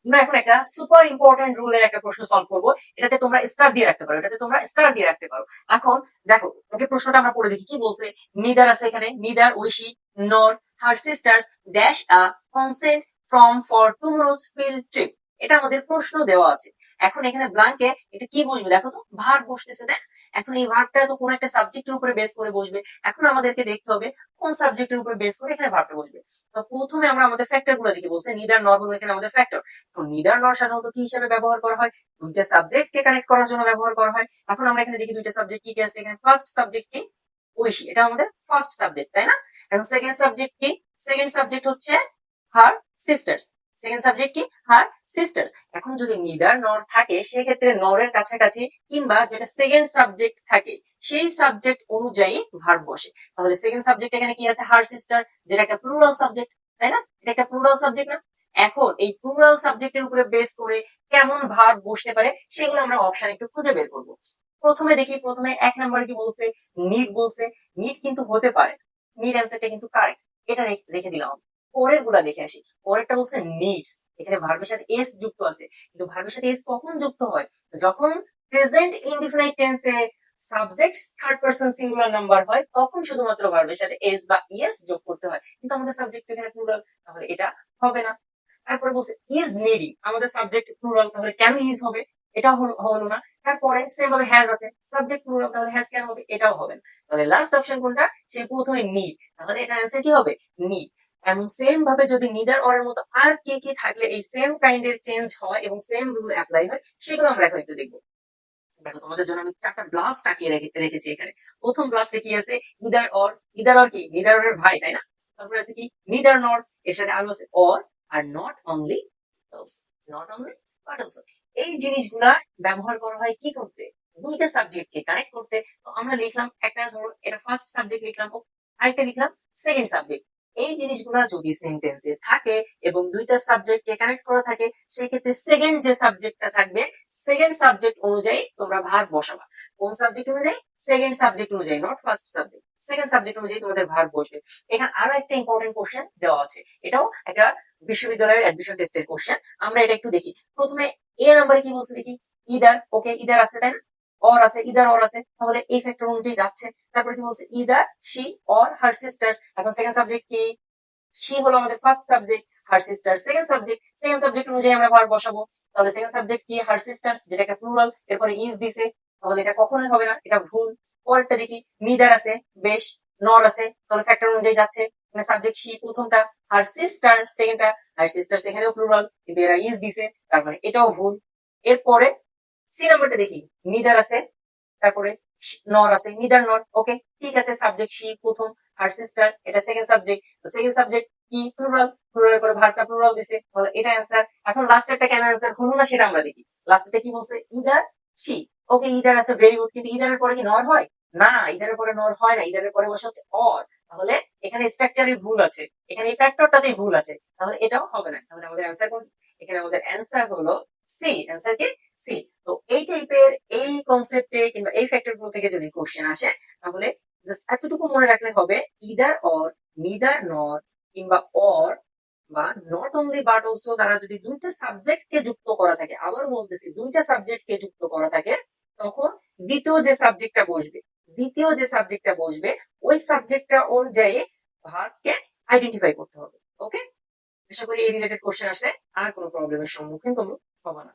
আমরা এখন একটা সুপার ইম্পর্টেন্ট রুলের একটা প্রশ্ন সলভ করবো। এটাতে তোমরা স্টার দিয়ে রাখতে পারো, এটাতে তোমরা স্টার দিয়ে রাখতে পারো। এখন দেখো, ওকে প্রশ্নটা আমরা পড়ে দেখি কি বলছে। নিদার আছে এখানে, neither Aishi nor her sisters dash a consent form for tomorrow's field trip. এটা আমাদের প্রশ্ন দেওয়া আছে। এখন এখানে ব্লাঙ্কে এটা কি বসবে দেখো তো, ভার্ব বসতেছে না? এখন এই ভার্বটা তো কোনো একটা সাবজেক্টের উপরে বেস করে বসবে। এখন আমাদেরকে দেখতে হবে কোন সাবজেক্টের উপরে বেস করে এখানে ভার্বটা বসবে। তো প্রথমে আমরা আমাদের ফ্যাক্টর গুলো দেখি, বলছে নিদার নর হলো এখানে আমাদের ফ্যাক্টর। এখন নিদার নর সাধারণত কি হিসেবে ব্যবহার করা হয়? দুইটা সাবজেক্ট কে কানেক্ট করার জন্য ব্যবহার করা হয়। এখন আমরা এখানে দেখি দুইটা সাবজেক্ট কি কি আছে। এখানে ফার্স্ট সাবজেক্ট কি? ঐশী, এটা আমাদের ফার্স্ট সাবজেক্ট, তাই না? এখন সেকেন্ড সাবজেক্ট কি? সেকেন্ড সাবজেক্ট হচ্ছে হার সিস্টার্স। সেকেন্ড সাবজেক্ট কি? হার সিস্টার্স। এখন যদি নিদার নর থাকে সেক্ষেত্রে নরের কাছাকাছি কিংবা যেটা সেকেন্ড সাবজেক্ট থাকে সেই সাবজেক্ট অনুযায়ী ভার্ব বসে। তাহলে সেকেন্ড সাবজেক্ট এখানে কি আছে? হার সিস্টার, যেটা একটা প্লুরাল সাবজেক্ট, তাই না? এটা একটা প্লুরাল সাবজেক্ট না? এখন এই প্লুরাল সাবজেক্টের উপরে বেস করে কেমন ভার্ব বসতে পারে সেগুলো আমরা অপশন একটু খুঁজে বের করবো। প্রথমে দেখি, প্রথমে এক নম্বরে কি বলছে? নিড বলছে। নিড কিন্তু হতে পারে, নিড অ্যান্সারটা কিন্তু কারেক্ট, এটা রেখে দিলাম। পরের গুলা দেখে আসি। পরেরটা বলছে নিডস, এখানে ভার্বের সাথে এস যুক্ত আছে। কিন্তু ভার্বের সাথে এস কখন যুক্ত হয়? যখন প্রেজেন্ট ইনডিফিনাইট টেন্সে subject third person singular number হয় তখন শুধুমাত্র ভার্বের সাথে এস বা ইএস যোগ করতে হয়, কিন্তু আমাদের সাবজেক্ট এখানে প্লুরাল, তাহলে এটা হবে না। তারপরে বলছে ইজ নিডি, আমাদের সাবজেক্ট প্লুরাল, তাহলে কেন ইজ হবে? এটা হলো না। তারপরে সেম ভাবে হ্যাজ আছে, সাবজেক্ট প্লুরাল, তাহলে হ্যাজ কেন হবে? এটাও হবে না। তাহলে লাস্ট অপশন কোনটা? সে প্রথমে নিড, তাহলে এটা অ্যান্সার কি হবে? নিড। এবং সেম ভাবে যদি নিদার অর এর মতো আর কি কি থাকলে এই সেম কাইন্ডের চেঞ্জ হয় এবং সেম রুল অ্যাপ্লাই হয় সেগুলো আমরা এখন একটু দেখবো। দেখো, তোমাদের জন্য আমি চারটা ব্লাস্ট আঁকিয়ে রেখেছি এখানে। প্রথম ব্লাস্টে কি আছে? Either or. ইদার অর কি? নিদার অর এর ভাই, তাই না? তারপরে আছে কি? নিদার নর, এর সাথে আরো আছে or. Are not only also, not only but also. এই জিনিসগুলা ব্যবহার করা হয় কি করতে? দুইটা সাবজেক্টকে কানেক্ট করতে। তো আমরা লিখলাম একটা, ধরো এটা ফার্স্ট সাবজেক্ট লিখলাম, আরেকটা লিখলাম সেকেন্ড সাবজেক্ট। এই জিনিসগুলা যদি সেন্টেন্সে থাকে এবং দুইটা সাবজেক্টকে কানেক্ট করা থাকে সেক্ষেত্রে সেকেন্ড যে সাবজেক্টটা থাকবে সেকেন্ড সাবজেক্ট অনুযায়ী তোমরা ভার্ব বসাবা। কোন সাবজেক্ট অনুযায়ী? সেকেন্ড সাবজেক্ট অনুযায়ী, not first subject, second subject অনুযায়ী তোমাদের ভার্ব বসবে। এখানে আরো একটা ইম্পর্টেন্ট কোশ্চেন দেওয়া আছে, এটাও একটা বিশ্ববিদ্যালয়ের অ্যাডমিশন টেস্টের কোশ্চেন। আমরা এটা একটু দেখি। প্রথমে এ নাম্বারে কি বলছে দেখি। ইদার, ওকে ইদার আছে, তাই না? অর আছে, ইদার অর আছে, তাহলে এই ফ্যাক্টর অনুযায়ী যাচ্ছে। তারপরে কি বলছে? Either she or her sisters. এখন সেকেন্ড সাবজেক্ট কি? শি হলো আমাদের first subject, her sister second subject, second subject অনুযায়ী আমরা ভার্ব বসাবো। তাহলে সেকেন্ড সাবজেক্ট কি? হার সিস্টার্স, যেটা একটা প্লুরাল, এরপরে ইজ দিছে, তাহলে এটা কখনোই হবে না, এটা ভুল। পরেরটা দেখি, নিদার আছে, বেশ, নর আছে, তাহলে ফ্যাক্টর অনুযায়ী যাচ্ছে। মানে সাবজেক্ট শি প্রথমটা, হার সিস্টার সেকেন্ডটা, হার সিস্টার এখানেও প্লুরাল কিন্তু এরা ইজ দিছে, তার মানে এটাও ভুল। এরপরে সি নাম্বারটা দেখি, নিদার আছে, তারপরে নর আছে, নিদার নর, ওকে ঠিক আছে, সাবজেক্ট শি প্রথম, হার সিস্টার এটা সেকেন্ড সাবজেক্ট, তো সেকেন্ড সাবজেক্ট কি? প্লুরাল, প্লুরাল করে ভার্বটা প্লুরাল দিছে, তাহলে এটা অ্যান্সার। এখন লাস্টেরটা কেন অ্যান্সার হলো না সেটা আমরা দেখি। লাস্টেরটা কি বলছে? ইদার শি, ওকে ইদার আছে, ভেরি গুড, কিন্তু ইদারের পরে কি নর হয়? না, ইদারের পরে নর হয় না, ইদারের পরে বসে হচ্ছে অর। তাহলে এখানে স্ট্রাকচারে ভুল আছে, এখানে এই ফ্যাক্টরটাতেই ভুল আছে, তাহলে এটাও হবে না। তাহলে আমাদের অ্যান্সার কোন? এখানে আমাদের অ্যান্সার হলো সি, অ্যান্সার কি? সি। তো এই টাইপের এই কনসেপ্টে কিংবা এই ফ্যাক্টর গুলো থেকে যদি কোশ্চেন আসে তাহলে জাস্ট এতটুকু মনে রাখলে হবে, ইদার অর, নিদার নর কিংবা অর বা নট অনলি বাট অলসো দ্বারা যদি দুইটা সাবজেক্টকে যুক্ত করা থাকে, আবার বলতেছি দুইটা সাবজেক্টকে যুক্ত করা থাকে, তখন দ্বিতীয় যে সাবজেক্টটা বসবে, দ্বিতীয় যে সাবজেক্টটা বসবে ওই সাবজেক্টটা অনুযায়ী ভার্বকে আইডেন্টিফাই করতে হবে। ওকে, আশা করি এই রিলেটেড কোশ্চেন আসলে আর কোনো প্রবলেমের সম্মুখীন তোমরা হবে না।